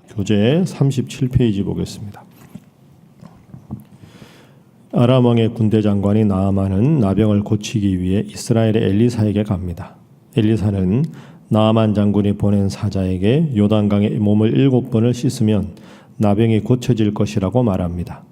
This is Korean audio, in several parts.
교재 37페이지 보겠습니다. 아람 왕의 군대 장관이 나아만은 나병을 고치기 위해 이스라엘의 엘리사에게 갑니다. 엘리사는 나아만 장군이 보낸 사자에게 요단강에 몸을 7번을 씻으면 나병이 고쳐질 것이라고 말합니다.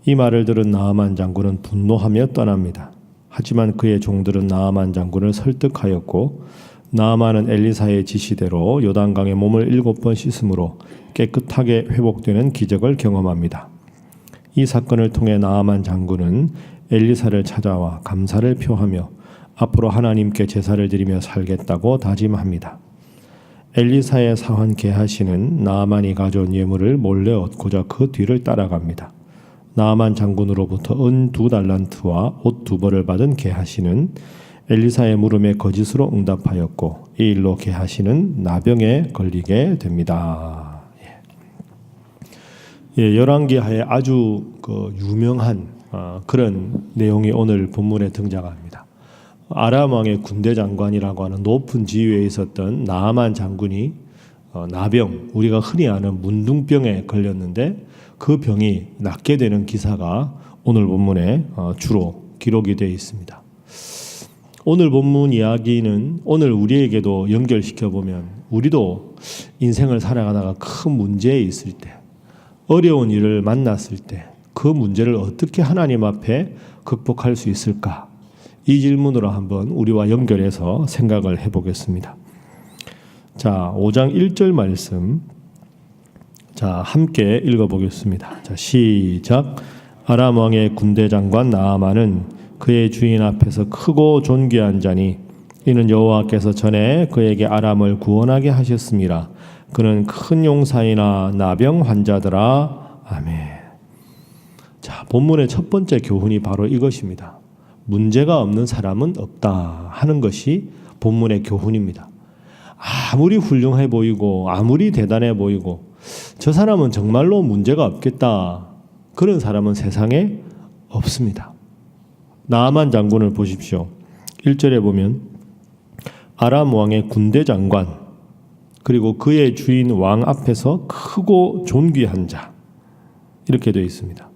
이 말을 들은 나아만 장군은 분노하며 떠납니다. 하지만 그의 종들은 나아만 장군을 설득하였고 나아만은 엘리사의 지시대로 요단강에 몸을 7번 씻음으로 깨끗하게 회복되는 기적을 경험합니다. 이 사건을 통해 나아만 장군은 엘리사를 찾아와 감사를 표하며 앞으로 하나님께 제사를 드리며 살겠다고 다짐합니다. 엘리사의 사환 게하시는 나아만이 가져온 예물을 몰래 얻고자 그 뒤를 따라갑니다. 나아만 장군으로부터 은 2달란트와 옷 2벌을 받은 게하시는 엘리사의 물음에 거짓으로 응답하였고 이 일로 게하시는 나병에 걸리게 됩니다. 열왕기하에 아주 유명한 그런 내용이 오늘 본문에 등장합니다. 아람 왕의 군대 장관이라고 하는 높은 지위에 있었던 나아만 장군이 나병, 우리가 흔히 아는 문둥병에 걸렸는데 그 병이 낫게 되는 기사가 오늘 본문에 주로 기록이 되어 있습니다. 오늘 본문 이야기는 오늘 우리에게도 연결시켜 보면 우리도 인생을 살아가다가 큰 문제에 있을 때, 어려운 일을 만났을 때 그 문제를 어떻게 하나님 앞에 극복할 수 있을까? 이 질문으로 한번 우리와 연결해서 생각을 해보겠습니다. 자, 5장 1절 말씀 함께 읽어보겠습니다. 자, 시작. 아람 왕의 군대 장관 나아만은 그의 주인 앞에서 크고 존귀한 자니 이는 여호와께서 전에 그에게 아람을 구원하게 하셨습니다. 그는 큰 용사이나 나병 환자더라. 아멘. 자, 본문의 첫 번째 교훈이 바로 이것입니다. 문제가 없는 사람은 없다 하는 것이 본문의 교훈입니다. 아무리 훌륭해 보이고 아무리 대단해 보이고 저 사람은 정말로 문제가 없겠다, 그런 사람은 세상에 없습니다. 나아만 장군을 보십시오. 1절에 보면 아람 왕의 군대 장관, 그리고 그의 주인 왕 앞에서 크고 존귀한 자, 이렇게 되어 있습니다.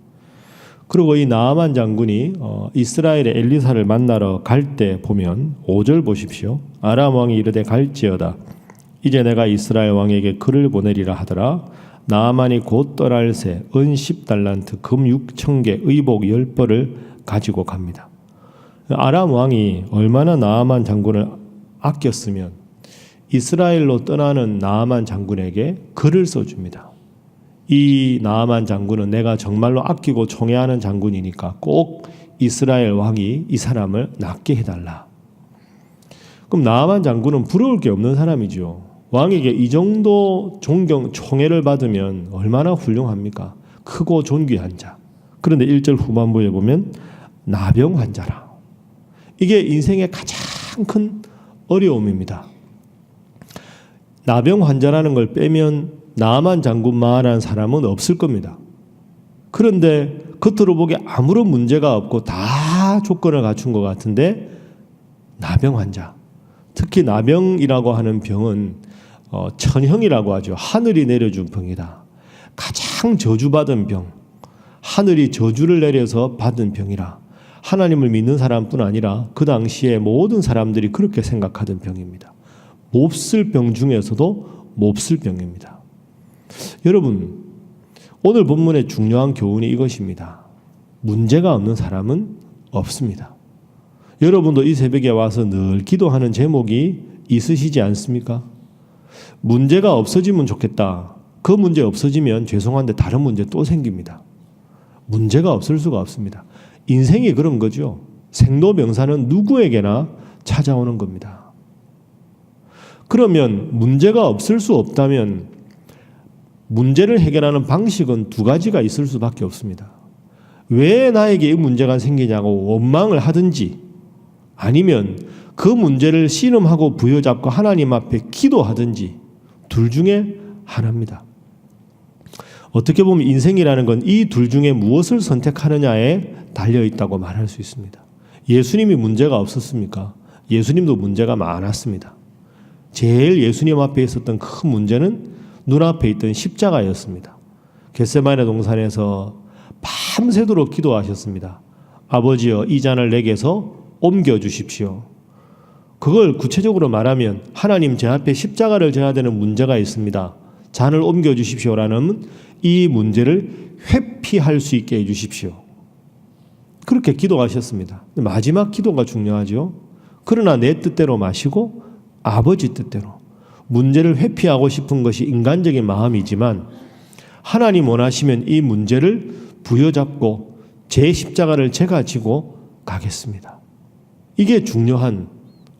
그리고 이 나아만 장군이 이스라엘의 엘리사를 만나러 갈 때 보면 5절 보십시오. 아람 왕이 이르되 갈지어다. 이제 내가 이스라엘 왕에게 글을 보내리라 하더라. 나아만이 곧 떠날새 은 10달란트 금 6,000개 의복 10벌을 가지고 갑니다. 아람 왕이 얼마나 나아만 장군을 아꼈으면 이스라엘로 떠나는 나아만 장군에게 글을 써줍니다. 이 나아만 장군은 내가 정말로 아끼고 총애하는 장군이니까 꼭 이스라엘 왕이 이 사람을 낫게 해달라. 그럼 나아만 장군은 부러울 게 없는 사람이죠. 왕에게 이 정도 존경, 총애를 받으면 얼마나 훌륭합니까? 크고 존귀한 자. 그런데 1절 후반부에 보면 나병 환자라. 이게 인생의 가장 큰 어려움입니다. 나병 환자라는 걸 빼면 나아만 장군만한 사람은 없을 겁니다. 그런데 겉으로 보기에 아무런 문제가 없고 다 조건을 갖춘 것 같은데 나병 환자, 특히 나병이라고 하는 병은 천형이라고 하죠. 하늘이 내려준 병이다. 가장 저주받은 병, 하늘이 저주를 내려서 받은 병이라. 하나님을 믿는 사람뿐 아니라 그 당시에 모든 사람들이 그렇게 생각하던 병입니다. 몹쓸 병 중에서도 몹쓸 병입니다. 여러분, 오늘 본문의 중요한 교훈이 이것입니다. 문제가 없는 사람은 없습니다. 여러분도 이 새벽에 와서 늘 기도하는 제목이 있으시지 않습니까? 문제가 없어지면 좋겠다. 그 문제 없어지면 죄송한데 다른 문제 또 생깁니다. 문제가 없을 수가 없습니다. 인생이 그런 거죠. 생로병사는 누구에게나 찾아오는 겁니다. 그러면 문제가 없을 수 없다면 문제를 해결하는 방식은 두 가지가 있을 수밖에 없습니다. 왜 나에게 이 문제가 생기냐고 원망을 하든지, 아니면 그 문제를 씨름하고 부여잡고 하나님 앞에 기도하든지, 둘 중에 하나입니다. 어떻게 보면 인생이라는 건 이 둘 중에 무엇을 선택하느냐에 달려있다고 말할 수 있습니다. 예수님이 문제가 없었습니까? 예수님도 문제가 많았습니다. 제일 예수님 앞에 있었던 큰 문제는 눈앞에 있던 십자가였습니다. 겟세마네 동산에서 밤새도록 기도하셨습니다. 아버지여, 이 잔을 내게서 옮겨주십시오. 그걸 구체적으로 말하면 하나님, 제 앞에 십자가를 져야 되는 문제가 있습니다. 잔을 옮겨주십시오라는 이 문제를 회피할 수 있게 해주십시오. 그렇게 기도하셨습니다. 마지막 기도가 중요하죠. 그러나 내 뜻대로 마시고 아버지 뜻대로. 문제를 회피하고 싶은 것이 인간적인 마음이지만 하나님 원하시면 이 문제를 부여잡고 제 십자가를 제가 지고 가겠습니다. 이게 중요한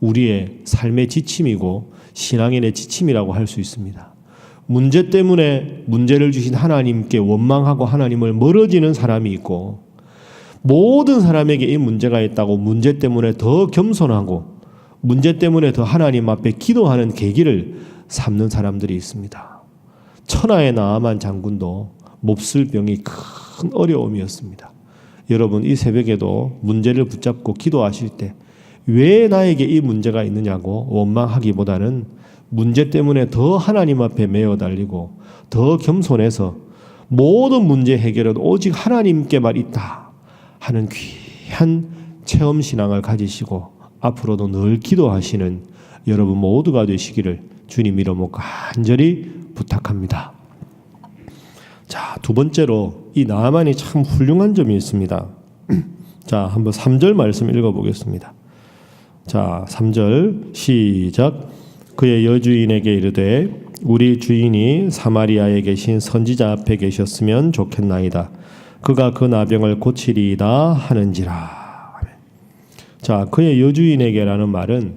우리의 삶의 지침이고 신앙인의 지침이라고 할 수 있습니다. 문제 때문에 문제를 주신 하나님께 원망하고 하나님을 멀어지는 사람이 있고, 모든 사람에게 이 문제가 있다고 문제 때문에 더 겸손하고 문제 때문에 더 하나님 앞에 기도하는 계기를 삼는 사람들이 있습니다. 천하의 나아만 장군도 몹쓸 병이 큰 어려움이었습니다. 여러분, 이 새벽에도 문제를 붙잡고 기도하실 때 왜 나에게 이 문제가 있느냐고 원망하기보다는 문제 때문에 더 하나님 앞에 매어 달리고 더 겸손해서 모든 문제 해결은 오직 하나님께만 있다 하는 귀한 체험 신앙을 가지시고 앞으로도 늘 기도하시는 여러분 모두가 되시기를 주님 이름으로 간절히 부탁합니다. 자, 두 번째로 이 나아만이 참 훌륭한 점이 있습니다. 자, 한번 3절 말씀 읽어보겠습니다. 자, 3절 시작. 그의 여주인에게 이르되 우리 주인이 사마리아에 계신 선지자 앞에 계셨으면 좋겠나이다. 그가 그 나병을 고치리이다 하는지라. 자, 그의 여주인에게라는 말은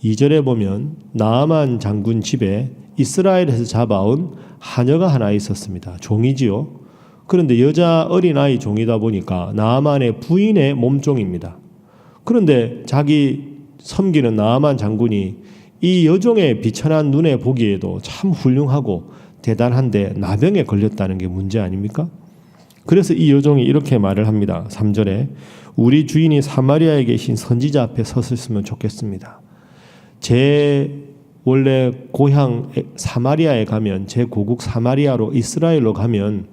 2절에 보면 나아만 장군 집에 이스라엘에서 잡아온 하녀가 하나 있었습니다. 종이지요. 그런데 여자 어린아이 종이다 보니까 나아만의 부인의 몸종입니다. 그런데 자기 섬기는 나아만 장군이 이 여종의 비천한 눈에 보기에도 참 훌륭하고 대단한데 나병에 걸렸다는 게 문제 아닙니까? 그래서 이 여종이 이렇게 말을 합니다. 3절에 우리 주인이 사마리아에 계신 선지자 앞에 섰으면 좋겠습니다. 제 원래 고향 사마리아에 가면, 제 고국 사마리아로 이스라엘로 가면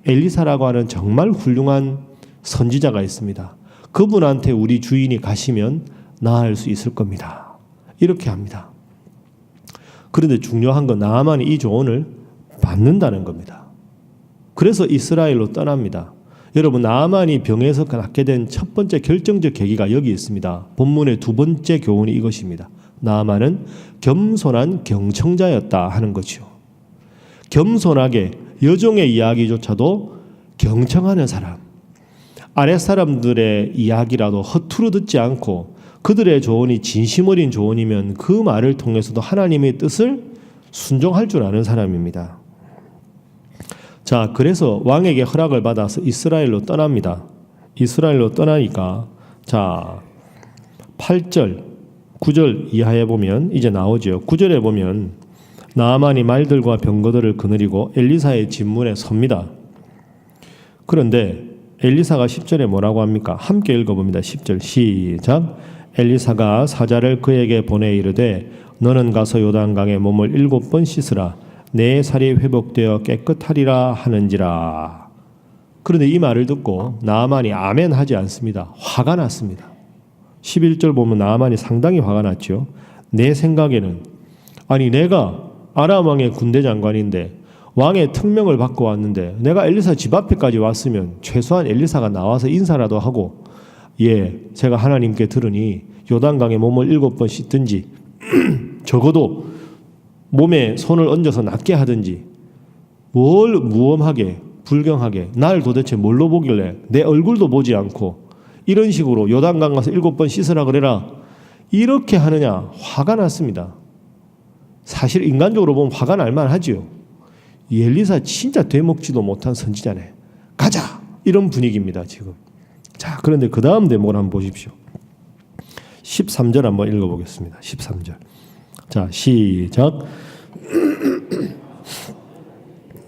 엘리사라고 하는 정말 훌륭한 선지자가 있습니다. 그분한테 우리 주인이 가시면 나을 수 있을 겁니다. 이렇게 합니다. 그런데 중요한 건 나아만이 이 조언을 받는다는 겁니다. 그래서 이스라엘로 떠납니다. 여러분, 나아만이 병에서 낫게 된 첫 번째 결정적 계기가 여기 있습니다. 본문의 두 번째 교훈이 이것입니다. 나아만은 겸손한 경청자였다 하는 거죠. 겸손하게 여종의 이야기조차도 경청하는 사람, 아랫사람들의 이야기라도 허투루 듣지 않고 그들의 조언이 진심 어린 조언이면 그 말을 통해서도 하나님의 뜻을 순종할 줄 아는 사람입니다. 자, 그래서 왕에게 허락을 받아서 이스라엘로 떠납니다. 이스라엘로 떠나니까 자, 8절, 9절 이하에 보면 이제 나오죠. 9절에 보면 나아만이 말들과 병거들을 거느리고 엘리사의 진문에 섭니다. 그런데 엘리사가 10절에 뭐라고 합니까? 함께 읽어봅니다. 10절 시작. 엘리사가 사자를 그에게 보내 이르되 너는 가서 요단강에 몸을 7번 씻으라. 내 살이 회복되어 깨끗하리라 하는지라. 그런데 이 말을 듣고 나아만이 아멘 하지 않습니다. 화가 났습니다. 11절 보면 나아만이 상당히 화가 났죠. 내 생각에는 아니 내가 아람 왕의 군대 장관인데 왕의 특명을 받고 왔는데 내가 엘리사 집 앞에까지 왔으면 최소한 엘리사가 나와서 인사라도 하고 제가 하나님께 들으니 요단강에 몸을 7번 씻든지 적어도 몸에 손을 얹어서 낫게 하든지 뭘 무엄하게 불경하게 날 도대체 뭘로 보길래 내 얼굴도 보지 않고 이런 식으로 요단강 가서 7번 씻으라 그래라 이렇게 하느냐. 화가 났습니다. 사실 인간적으로 보면 화가 날 만하지요. 엘리사 진짜 되먹지도 못한 선지자네. 가자! 이런 분위기입니다 지금. 자, 그런데 그 다음 대목을 한번 보십시오. 13절 한번 읽어보겠습니다. 13절. 자, 시작.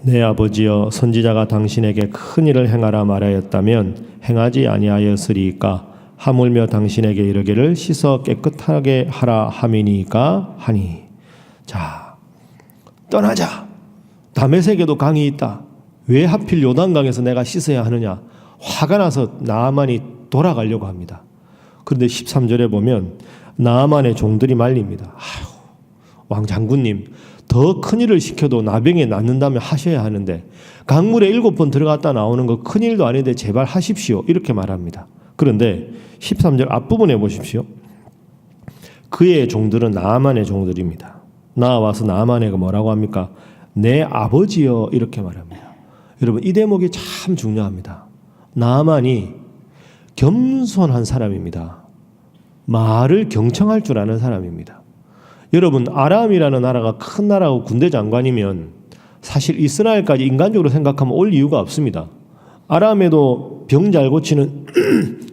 내 아버지여, 선지자가 당신에게 큰 일을 행하라 말하였다면 행하지 아니하였으리이까. 하물며 당신에게 이르기를 씻어 깨끗하게 하라 함이니까 하니. 자, 떠나자. 다메섹에도 강이 있다. 왜 하필 요단강에서 내가 씻어야 하느냐. 화가 나서 나아만이 돌아가려고 합니다. 그런데 13절에 보면 나아만의 종들이 말립니다. 왕 장군님, 더 큰일을 시켜도 나병에 낫는다면 하셔야 하는데 강물에 7번 들어갔다 나오는 거 큰일도 아닌데 제발 하십시오. 이렇게 말합니다. 그런데 13절 앞부분에 보십시오. 그의 종들은 나아만의 종들입니다. 나와서 나아만에게 뭐라고 합니까? 내 아버지여, 이렇게 말합니다. 여러분, 이 대목이 참 중요합니다. 나아만이 겸손한 사람입니다. 말을 경청할 줄 아는 사람입니다. 여러분, 아람이라는 나라가 큰 나라고 군대 장관이면 사실 이스라엘까지 인간적으로 생각하면 올 이유가 없습니다. 아람에도 병 잘 고치는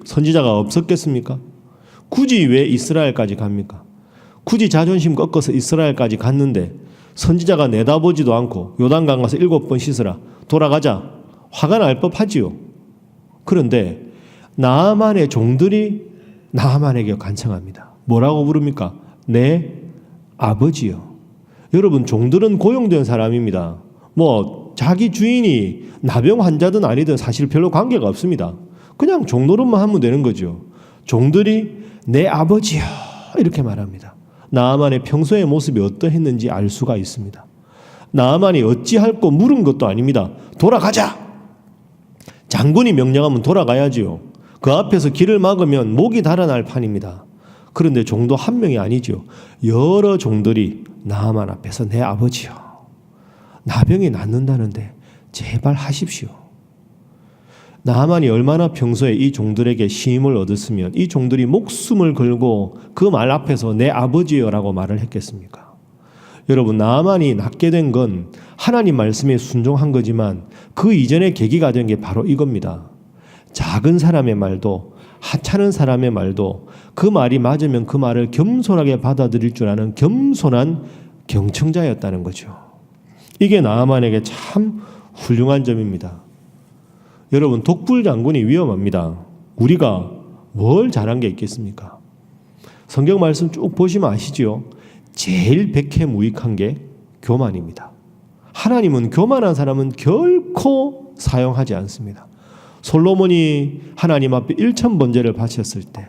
선지자가 없었겠습니까? 굳이 왜 이스라엘까지 갑니까? 굳이 자존심 꺾어서 이스라엘까지 갔는데 선지자가 내다보지도 않고 요단강 가서 7번 씻으라, 돌아가자, 화가 날 법하지요. 그런데 나아만의 종들이 나아만에게 간청합니다. 뭐라고 부릅니까? 내 아버지요. 여러분, 종들은 고용된 사람입니다. 자기 주인이 나병 환자든 아니든 사실 별로 관계가 없습니다. 그냥 종 노릇만 하면 되는 거죠. 종들이 내 아버지요, 이렇게 말합니다. 나아만의 평소의 모습이 어떠했는지 알 수가 있습니다. 나아만이 어찌할꼬 물은 것도 아닙니다. 돌아가자. 장군이 명령하면 돌아가야지요. 그 앞에서 길을 막으면 목이 달아날 판입니다. 그런데 종도 한 명이 아니죠. 여러 종들이 나아만 앞에서 내 아버지요, 나병이 낫는다는데 제발 하십시오. 나아만이 얼마나 평소에 이 종들에게 힘을 얻었으면 이 종들이 목숨을 걸고 그 말 앞에서 내 아버지여라고 말을 했겠습니까? 여러분, 나아만이 낫게 된 건 하나님 말씀에 순종한 거지만 그 이전의 계기가 된 게 바로 이겁니다. 작은 사람의 말도, 하찮은 사람의 말도 그 말이 맞으면 그 말을 겸손하게 받아들일 줄 아는 겸손한 경청자였다는 거죠. 이게 나아만에게 참 훌륭한 점입니다. 여러분, 독불 장군이 위험합니다. 우리가 뭘 잘한 게 있겠습니까? 성경 말씀 쭉 보시면 아시죠? 제일 백해무익한 게 교만입니다. 하나님은 교만한 사람은 결코 사용하지 않습니다. 솔로몬이 하나님 앞에 1000번제를 바쳤을 때,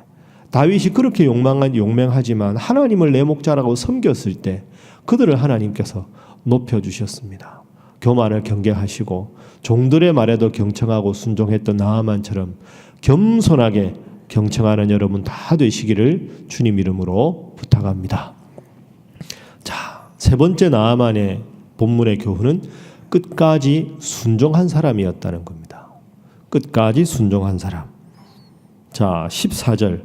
다윗이 그렇게 용맹하지만 하나님을 내 목자라고 섬겼을 때 그들을 하나님께서 높여주셨습니다. 교만을 경계하시고 종들의 말에도 경청하고 순종했던 나아만처럼 겸손하게 경청하는 여러분 다 되시기를 주님 이름으로 부탁합니다. 자, 세 번째 나아만의 본문의 교훈은 끝까지 순종한 사람이었다는 겁니다. 끝까지 순종한 사람. 자, 14절.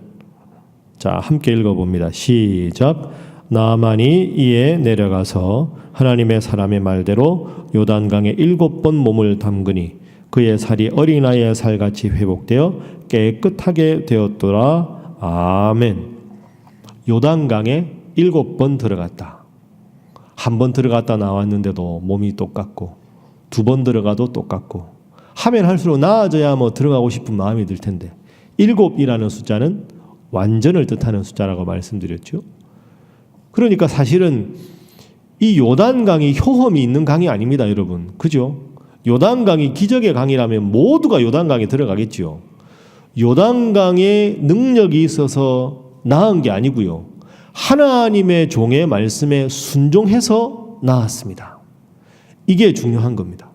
자, 함께 읽어봅니다. 시작. 나아만이 이에 내려가서 하나님의 사람의 말대로 요단강에 7번 몸을 담그니 그의 살이 어린아이의 살같이 회복되어 깨끗하게 되었더라. 아멘. 요단강에 7번 들어갔다. 한 번 들어갔다 나왔는데도 몸이 똑같고, 2번 들어가도 똑같고, 하면 할수록 나아져야 들어가고 싶은 마음이 들 텐데 7이라는 숫자는 완전을 뜻하는 숫자라고 말씀드렸죠. 그러니까 사실은 이 요단강이 효험이 있는 강이 아닙니다, 여러분. 그죠? 요단강이 기적의 강이라면 모두가 요단강에 들어가겠지요. 요단강에 능력이 있어서 나은 게 아니고요. 하나님의 종의 말씀에 순종해서 나았습니다. 이게 중요한 겁니다.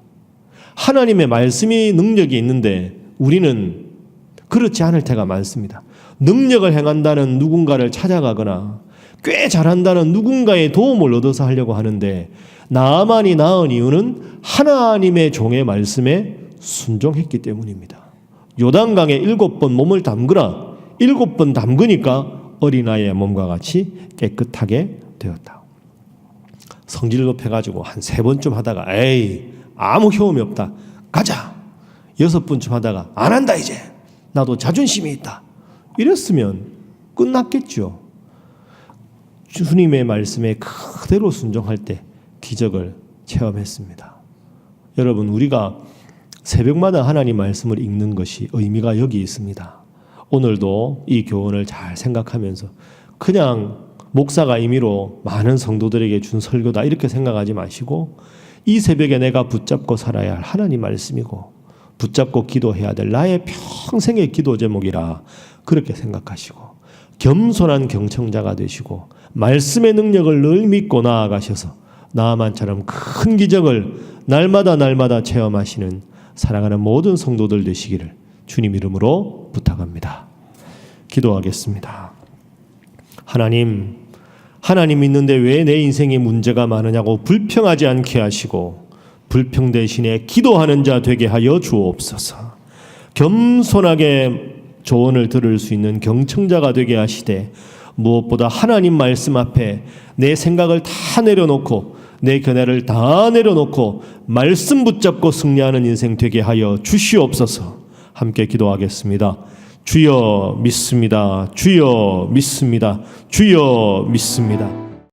하나님의 말씀이 능력이 있는데 우리는 그렇지 않을 때가 많습니다. 능력을 행한다는 누군가를 찾아가거나 꽤 잘한다는 누군가의 도움을 얻어서 하려고 하는데 나아만이 나은 이유는 하나님의 종의 말씀에 순종했기 때문입니다. 요단강에 7번 몸을 담그라. 7번 담그니까 어린아이의 몸과 같이 깨끗하게 되었다. 성질 높여가지고 한 3번쯤 하다가 에이 아무 효험이 없다. 가자. 6번쯤 하다가 안 한다 이제. 나도 자존심이 있다. 이랬으면 끝났겠죠. 주님의 말씀에 그대로 순종할 때 기적을 체험했습니다. 여러분, 우리가 새벽마다 하나님 말씀을 읽는 것이 의미가 여기 있습니다. 오늘도 이 교훈을 잘 생각하면서 그냥 목사가 임의로 많은 성도들에게 준 설교다 이렇게 생각하지 마시고 이 새벽에 내가 붙잡고 살아야 할 하나님 말씀이고 붙잡고 기도해야 될 나의 평생의 기도 제목이라 그렇게 생각하시고 겸손한 경청자가 되시고 말씀의 능력을 늘 믿고 나아가셔서 나아만처럼 큰 기적을 날마다 체험하시는 사랑하는 모든 성도들 되시기를 주님 이름으로 부탁합니다. 기도하겠습니다. 하나님 있는데 왜 내 인생에 문제가 많으냐고 불평하지 않게 하시고 불평 대신에 기도하는 자 되게 하여 주옵소서. 겸손하게 조언을 들을 수 있는 경청자가 되게 하시되 무엇보다 하나님 말씀 앞에 내 생각을 다 내려놓고 내 견해를 다 내려놓고 말씀 붙잡고 승리하는 인생 되게 하여 주시옵소서. 함께 기도하겠습니다. 주여 믿습니다. 주여 믿습니다. 주여 믿습니다.